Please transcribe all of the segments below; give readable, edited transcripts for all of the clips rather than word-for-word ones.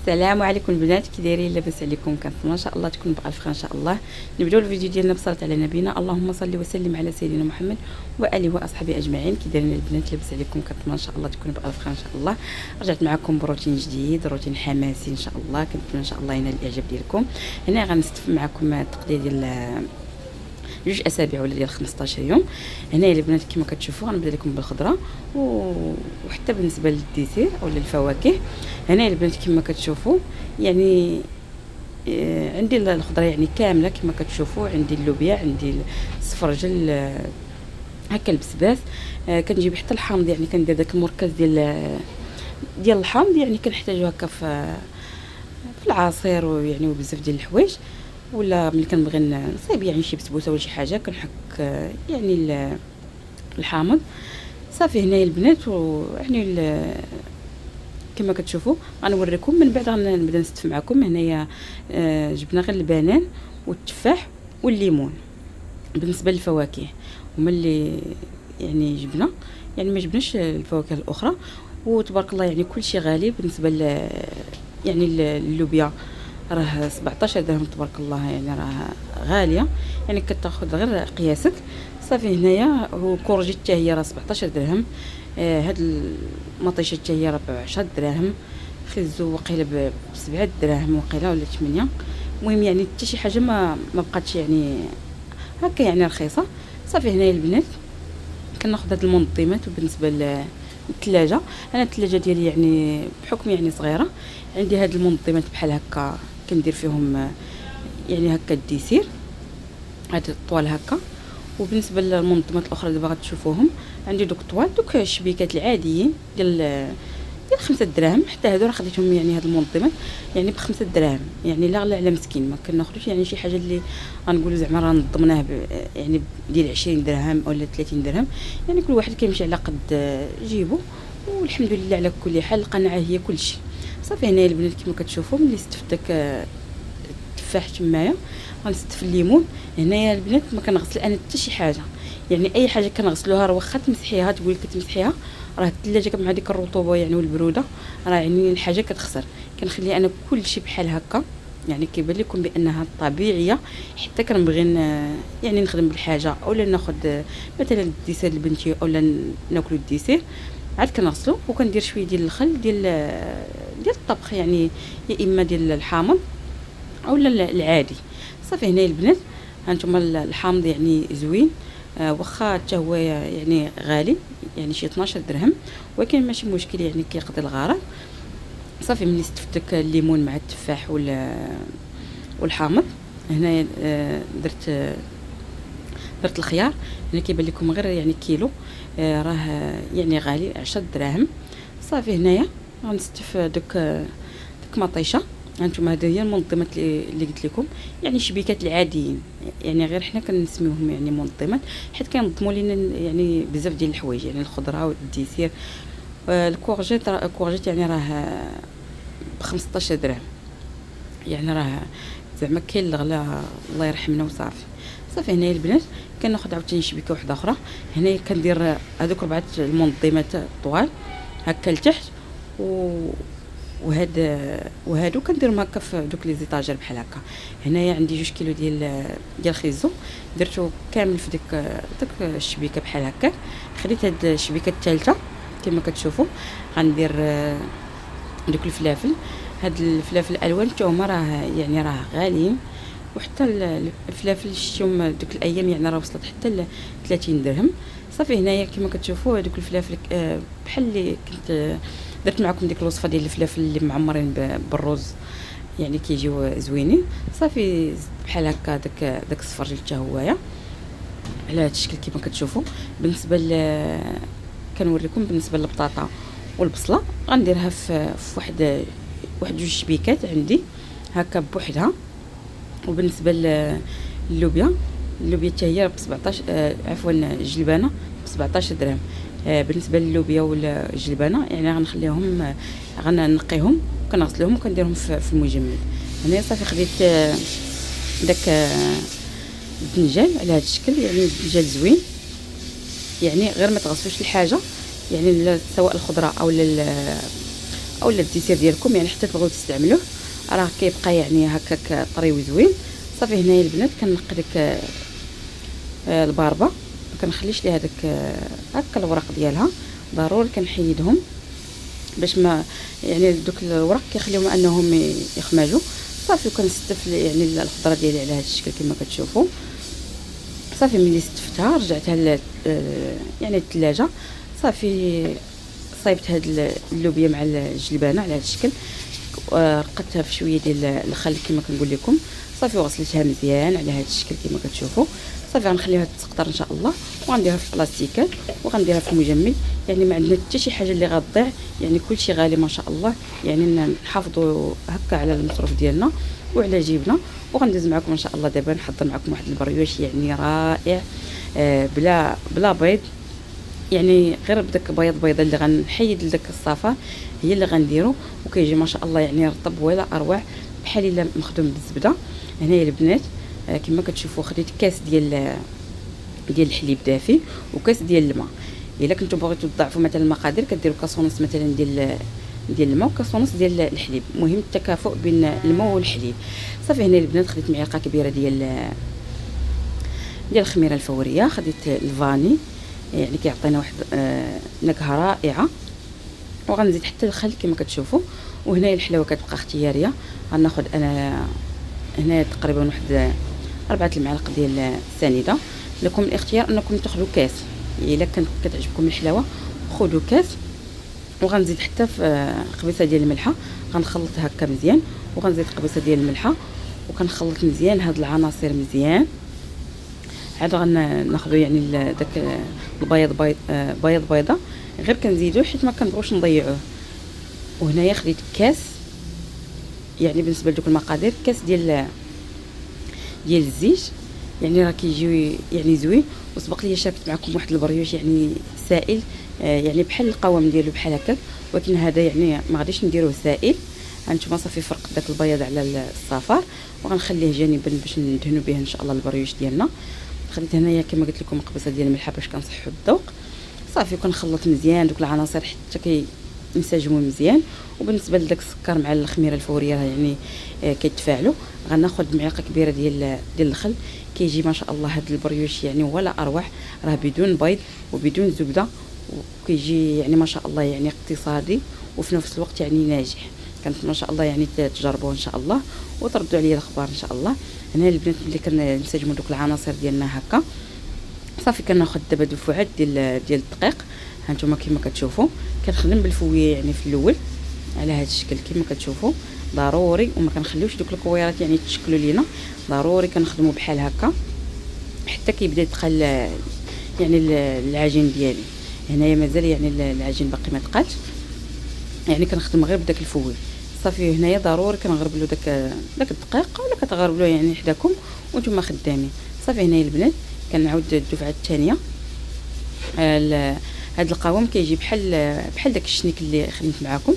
السلام عليكم البنات، كي دايرين؟ لاباس عليكم؟ كنتمنى ان شاء الله تكونوا بألف خير ان شاء الله. نبداو الفيديو ديالنا بصلاه على نبينا، اللهم صل وسلم على سيدنا محمد واله واصحابه اجمعين. كي دايرين البنات؟ لاباس عليكم؟ كنتمنى ان شاء الله تكونوا بألف خير ان شاء الله. رجعت معكم بروتين جديد، روتين حماسي ان شاء الله، كنتمنى ان شاء الله ينال الاعجاب ديالكم. هنا غنستف معكم التقدير ديال 2 اسابيع ولا ديال 15 يوم. هنايا البنات كما كتشوفوا غنبدا لكم بالخضره وحتى بالنسبه للديسير اولا الفواكه. هنايا البنات كما كتشوفوا يعني عندي الخضره يعني كامله كما كتشوفوا. عندي اللوبيا، عندي السفرجل، هكا البسباس، كنجيب حتى الحامض، يعني كندير داك المركز ديال الحامض، يعني كنحتاجو هكا في العصير ويعني وبزاف ديال الحوايج. ولا ملي كنبغي نصايب يعني شي بسبوسه ولا شي حاجه كنحك يعني الحامض صافي. هنايا البنات ويعني كما كتشوفوا غنوريكم من بعد غنبدا نستف معكم. هنايا جبنا غير البنان والتفاح والليمون بالنسبه للفواكه، هما اللي يعني جبنا، يعني ما جبناش الفواكه الاخرى. وتبارك الله يعني كلشي غالي. بالنسبه يعني اللوبيا راه 17 درهم تبارك الله، يعني راه غاليه، يعني كتاخذ غير قياسك صافي. هنايا وكورجي حتى هي راه 17 درهم. هاد المطيشه حتى هي راه ب 10 دراهم. خيزو وقيله ب 7 دراهم وقيله ولا 8. المهم يعني حتى شي حاجه ما بقاتش يعني هكا يعني رخيصه صافي. هنايا البنات كناخذ هاد المنظمات. وبالنسبه للثلاجه، انا الثلاجه ديالي يعني بحكم يعني صغيره، عندي هاد المنظمات بحال هكا كندير فيهم يعني هكا الديسير، هاد الطوال هكا. وبالنسبه للمنظمات الاخرى اللي باغا تشوفوهم، عندي دوك الطوال، دوك الشبيكات العاديين ديال 5 دراهم. حتى هادو راه خديتهم يعني هاد المنظمات يعني ب5 دراهم، يعني لا غلا على مسكين. ما كناخذوش يعني شي حاجه اللي غنقولوا زعما راه نظمناه يعني ديال 20 درهم ولا 30 درهم. يعني كل واحد كيمشي على قد جيبو، والحمد لله على كل حال. القناعه هي كلشي صافي. هنايا البنات كما كتشوفوا ملي استفت داك التفاح تمايا غنستف الليمون. هنايا البنات ما كنغسل انا حتى شي حاجه، يعني اي حاجه كنغسلوها راه واخا تمسحيها تقول لك كتمسحيها، راه الثلاجه مع ديك الرطوبه يعني والبروده راه يعني الحاجه كتخسر. كنخلي انا كل شيء بحال هكا، يعني كيبان لكم بانها طبيعيه. حتى كنبغي يعني نخدم بالحاجه اولا ناخذ مثلا الديسير لبنتي اولا ناكلو الديسير، عاد كنغسلو وكندير شويه ديال الخل ديال الطبخ، يعني يا اما ديال الحامض اولا العادي صافي. هنا البنات هانتوما الحامض يعني زوين، واخا حتى هو يعني غالي، يعني شي 12 درهم، ولكن ماشي مشكل يعني كيقضي الغرض صافي. ملي استفدت داك الليمون مع التفاح والحامض، هنا درت الخيار. هنا كيبان لكم غير يعني كيلو، راه يعني غالي 10 دراهم صافي. هنايا غنستف داك مطيشه. هانتوما هذه هي المنظمات اللي قلت لكم، يعني شبيكات العاديين، يعني غير حنا كنسميوهم يعني منظمات حيت كينظموا لينا يعني بزاف ديال الحوايج، يعني الخضره والديسير. الكورجيت يعني راه ب 15 درهم، يعني راه زعما كاين الغلا الله يرحمنا وصافي. صافي هنايا البنات كناخذ عاوتاني شبيكه واحده اخرى. هنايا كندير هذوك 4 المنظمات طوال هكا لتحت، وهادو كنديرهم هكا في دوك لي زيطاجير بحال هكا. هنايا عندي 2 كيلو ديال الخيزو، درتو كامل في ديك الشبيكه بحال هكا. خديت هاد الشبيكه الثالثه كما كتشوفوا غندير دوك الفلافل. هاد الفلافل الالوان حتى هما راه غاليين، وحتى الفلافل شتيهم دوك الايام يعني راه وصلت حتى ل 30 درهم صافي. هنايا كما كتشوفوا هذوك الفلافل بحال اللي كنت درت معكم ديك الوصفه ديال الفلافل اللي معمرين بالرز، يعني كيجيو زوينين صافي. بحال هكا داك الصفرجل حتى هويا على هذا الشكل كما كتشوفوا. بالنسبه كنوريكم بالنسبه للبطاطا والبصله غنديرها في واحد 2 شبيكات عندي هكا بوحدها. وبالنسبه للوبيا حتى هي ب 17 عفوا الجلبانه ب 17 درهم. بالنسبه للوبيا والجلبانه يعني غنخليهم غننقيهم وكنغسلهم وكنديرهم في المجمد. هنا صافي خديت داك الدنجال على هذا الشكل، يعني الدنجال زوين، يعني غير ما تغسلوش الحاجه، يعني سواء الخضره اولا الديسير ديالكم، يعني حتى تبغيو تستعملوه راه كيبقى يعني هكاك طري وزوين. صافي هنايا البنات كنقي ديك الباربه، ما كنخليش ليها داك هكا الوراق ديالها، ضروري كنحيدهم باش ما يعني دوك الوراق كيخليهم انهم يخمجوا. صافي وكنستف يعني الخضره ديالي على هذا الشكل كما كتشوفوا. صافي ملي استفتها رجعتها يعني الثلاجه. صافي صايبت هاد اللوبيا مع الجلبانه على هذا الشكل، رقدتها في شويه ديال الخل كما كنقول لكم. صافي وغسلتها مزيان على هذا الشكل كما كتشوفوا. صافي غنخليها تسقطر ان شاء الله، وغنديرها في بلاستيكات وغنديرها في المجمد. يعني ما عندنا حتى شي حاجه اللي غتضيع، يعني كلشي غالي ما شاء الله. يعني نحافظوا هكا على المصروف ديالنا وعلى جيبنا. وغندوز معكم ان شاء الله دابا نحضر معكم واحد البريوش يعني رائع، بلا بيض، يعني غير بداك بيض بيضه اللي غنحيد لذاك الصفار هي اللي غنديرو، وكيجي ما شاء الله يعني رطب ولا اروع بحال الا مخدوم بالزبده. هنايا البنات كما كتشوفوا خديت كاس ديال الحليب دافي وكاس ديال الماء. الا كنتو بغيتو تضاعفوا مثلا المقادير كديروا كاس ونص مثلا ديال الماء وكاس ونص ديال الحليب، مهم التكافؤ بين الماء والحليب. صافي هنا البنات خديت معلقه كبيره ديال الخميره الفوريه، خديت الفاني يعني كيعطينا واحد نكهه رائعه، وغنزيد حتى الخل كما كتشوفوا. وهنايا الحلاوه كتبقى اختياريه، غناخذ انا هنا تقريبا واحد 4 المعالق ديال السنيده. لكم الاختيار انكم تاخذوا كاس، الا كانت كتعجبكم الحلاوه خذوا كاس. وغنزيد حتى في قبيصه ديال الملحه، غنخلط هكا مزيان، وغنزيد قبيصه ديال الملحه وكنخلط مزيان هاد العناصر مزيان. عاد غناخذوا يعني داك البيض بيضه غير كنزيدوه حيت ما كنبغوش نضيعوه. وهنايا خديت كاس، يعني بالنسبه لدوك المقادير كاس ديال الزيت، يعني راه كيجيو يعني زوين. وسبق لي شاركت معكم واحد البريوش يعني سائل، يعني بحال القوام ديالو بحال هكا، ولكن هذا يعني ما غاديش نديروه سائل. هانتوما صافي فرقت داك البياض على الصفار وغنخليه جانبا باش ندهنوا به ان شاء الله البريوش ديالنا. خديت هنايا كما قلت لكم قبيصه ديال الملح باش كنصحوا الذوق. صافي كنخلط مزيان دوك العناصر حتى كينسجموا مزيان. وبالنسبه لذاك السكر مع الخميره الفوريه يعني كيتفاعلوا. غناخذ معلقه كبيره ديال الخل، كيجي ما شاء الله هذا البريوش يعني ولا اروع، راه بدون بيض وبدون زبده، وكيجي يعني ما شاء الله يعني اقتصادي وفي نفس الوقت يعني ناجح. كانت ما شاء الله يعني تجربوه ان شاء الله وتردوا عليا الاخبار ان شاء الله. هنا البنات ملي كنسجموا دوك العناصر ديالنا هكا، صافي كناخذ دابا دفعات ديال الدقيق. هانتوما كما كتشوفوا كنخدم بالفويه يعني في الاول على هذا الشكل كما كتشوفوا ضروري، وما كنخليوش دوك الكويرات يعني تشكلوا لينا، ضروري كنخدموا بحال هكا حتى كيبدا يدخل يعني العجين ديالي. هنايا مازال يعني العجين باقي ما دقاتش، يعني كنخدم غير بداك الفوي. صافي هنايا ضروري كنغربلوا داك الدقيق، ولا كتغربلوه يعني حداكم وانتم خدامين. صافي هنايا البنات كنعاود الدفعه الثانيه. هذا القوام كيجي بحال داك الشنيك اللي خدمت معكم،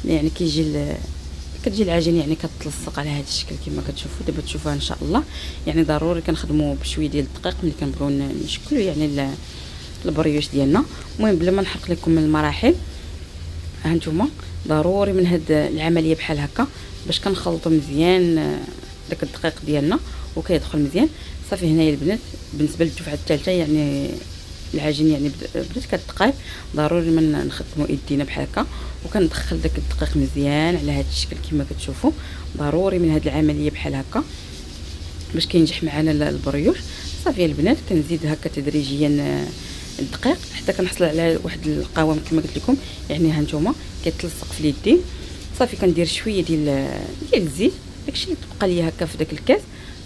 يعني كتجي العجين يعني كتلصق على هذا الشكل كما كتشوفوا. دابا تشوفوها ان شاء الله، يعني ضروري كنخدموا بشويه ديال الدقيق ملي كنبغيو نشكلوا يعني البريوش ديالنا. المهم بلا ما نحرق لكم المراحل، هانتوما ضروري من هاد العمليه بحال هكا باش كنخلطوا مزيان داك الدقيق ديالنا وكيدخل مزيان. صافي هنايا البنات بالنسبه للدفعه الثالثه يعني العجين يعني بدات كتقايب، ضروري ما نخدموا ايدينا بحال هكا وكندخل داك الدقيق مزيان على هذا الشكل كما كتشوفوا. ضروري من هاد العمليه بحال هكا باش كينجح معنا البريوش. صافي البنات كنزيد هكا تدريجيا الدقيق حتى كنحصل على واحد القوام كما قلت لكم، يعني هانتوما كيتلصق في اليدين. صافي كندير شويه ديال الزيت، داكشي اللي تبقى ليا هكا في داك الكاس.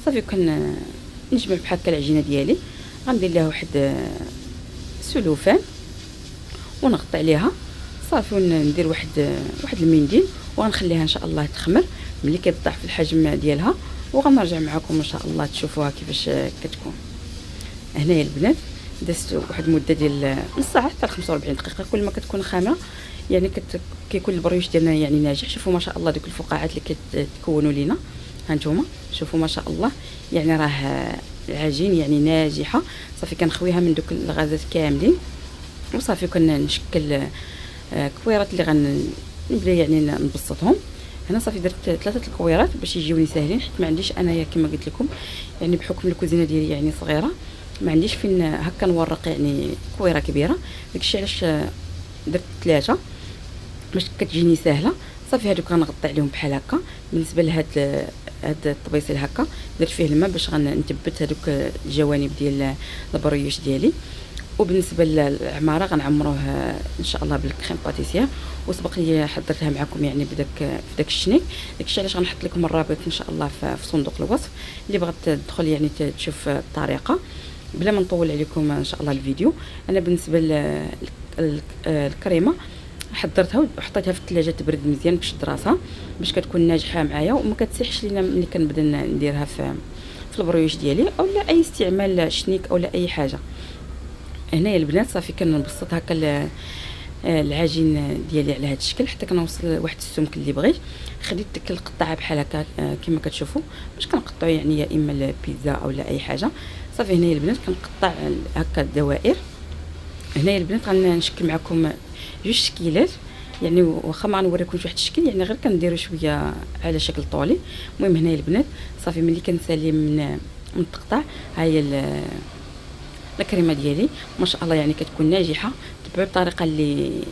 صافي كنجمع بحال هكا العجينه ديالي، غندير لها واحد سلوفان ونغطي عليها. صافي وندير واحد المنديل وغنخليها ان شاء الله تخمر ملي كيطيح في الحجم ديالها، وغنرجع معكم ان شاء الله تشوفوها كيفاش كتكون. هنايا البنات دازت واحد المده ديال نص ساعه حتى 45 دقيقه. كل ما كتكون خامره يعني كيكون البريوش ديالنا يعني ناجح. شوفوا ما شاء الله دوك الفقاعات اللي كتكونوا لينا، هانتوما شوفوا ما شاء الله يعني راه العجين يعني ناجحه. صافي كنخويها من دوك الغازات كاملين، وصافي كنا نشكل كويرات اللي نبدا يعني نبسطهم. هنا صافي درت 3 الكويرات باش يجيوني ساهلين، حيت ما عنديش انايا كما قلت لكم يعني بحكم الكوزينه ديالي يعني صغيره، ما عنديش فين هكا نورق يعني كويره كبيره. داكشي علاش درت 3 باش كتجيني ساهله. صافي هادو كنغطي عليهم بحال هكا. بالنسبه لهاد الطبيصيل هكا درت فيه الماء باش غنثبت هادوك الجوانب ديال البريوش ديالي. وبالنسبه للعماره غنعمروه ان شاء الله بالكريم باتيسير، وسبق لي حضرتها معكم يعني بداك الشنيك. داكشي علاش غنحط لكم الرابط ان شاء الله في صندوق الوصف، اللي بغات تدخل يعني تشوف الطريقه بلا ما نطول عليكم ان شاء الله الفيديو. انا بالنسبه للكريمه حضرتها وحطيتها في الثلاجه تبرد مزيان بشد راسها باش كتكون ناجحه معايا وما كتسيحش لينا ملي كنبدا نديرها في البرويش ديالي، او لا اي استعمال شنيك او لا اي حاجه. هنايا البنات صافي كنبسط هكا العجين ديالي على هذا الشكل حتى كنوصل لواحد السمك اللي بغيت. خديت ديك القطعه بحال هكا كما كتشوفوا باش كنقطعوا يعني يا اما البيتزا او لا اي حاجه. صافي هنايا البنات كنقطع هكا الدوائر. هنايا البنات غنشكل معكم 2 شكيلات، يعني واخا ما غنوريكمش واحد الشكل يعني غير كنديروا شويه على شكل طولي. المهم هنايا البنات صافي ملي كنسالي من التقطع، ها هي الكريمه ديالي ما شاء الله يعني كتكون ناجحه. تبعوا الطريقه اللي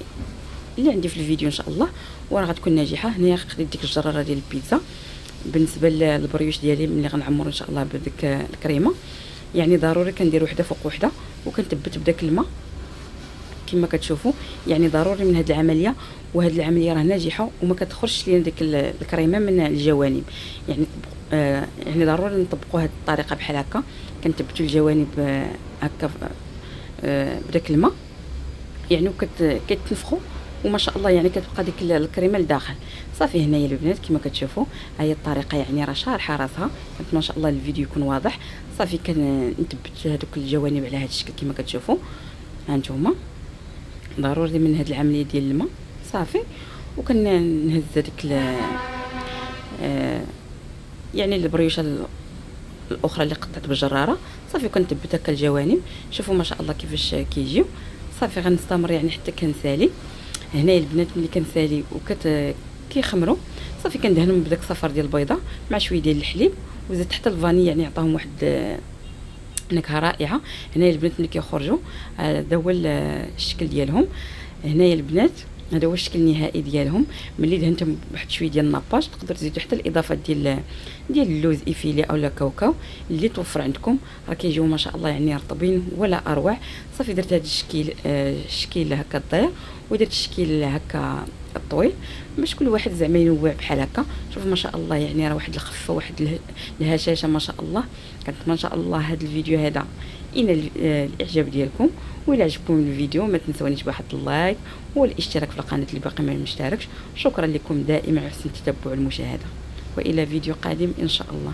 عندي في الفيديو ان شاء الله وراه غتكون ناجحه. هنايا خديت ديك الجراره ديال البيتزا. بالنسبه للبريوش ديالي ملي غنعمر ان شاء الله بديك الكريمه يعني ضروري كندير وحده فوق وحده وكنثبت بداك الماء كما كتشوفوا. يعني ضروري من هذه العمليه، وهذه العمليه راه ناجحه وما كتخرجش لينا ديك الكريمه من الجوانب. يعني يعني ضروري نطبقوا هذه الطريقه بحال هكا، كنثبتوا الجوانب هكا بداك الماء يعني كتنفخوا وما شاء الله يعني كتبقى ديك الكريمه لداخل. صافي هنايا البنات كما كتشوفوا ها هي الطريقه يعني راه شارحه راسها. ما شاء الله الفيديو يكون واضح. صافي كنثبت هذوك الجوانب على هذا الشكل كما كتشوفوا. ها انتم ضروري من هذه العمليه ديال الماء صافي. وكنهز هذيك يعني البريوشه الاخرى اللي قطعت بالجراره صافي كنثبت هكا الجوانب. شوفوا ما شاء الله كيفاش كيجيو. صافي غنستمر يعني حتى كنسالي. هنايا البنات ملي كنسالي كيخمروا صافي كندهنهم بداك الصفر ديال البيضه مع شويه ديال الحليب وزدت حتى الفاني يعني يعطيهم واحد نكهه رائعه. هنايا البنات ملي كيخرجوا هذا هو الشكل ديالهم. هنايا البنات هذا هو الشكل النهائي ديالهم. ملي دهنتهم بواحد شويه ديال الناباج تقدروا تزيدوا حتى الاضافات ديال اللوز ايفيلي اولا كاوكاو اللي توفر عندكم، راه كيجيو ما شاء الله يعني رطبين ولا اروع. صافي درت هذا الشكل هكا الضيق ودرت الشكل هكا الطويل باش كل واحد زعما ينوع بحال هكا. شوفوا ما شاء الله يعني راه واحد الخفه واحد الهشاشه ما شاء الله. كنتمنى ان شاء الله هذا الفيديو هذا ينال الاعجاب ديالكم. وإلا عجبكم الفيديو ما تنسونيش بواحد اللايك والاشتراك في القناه اللي باقي ما مشتركش. شكرا لكم دائما على حسن التتبع والمشاهده، والى فيديو قادم ان شاء الله.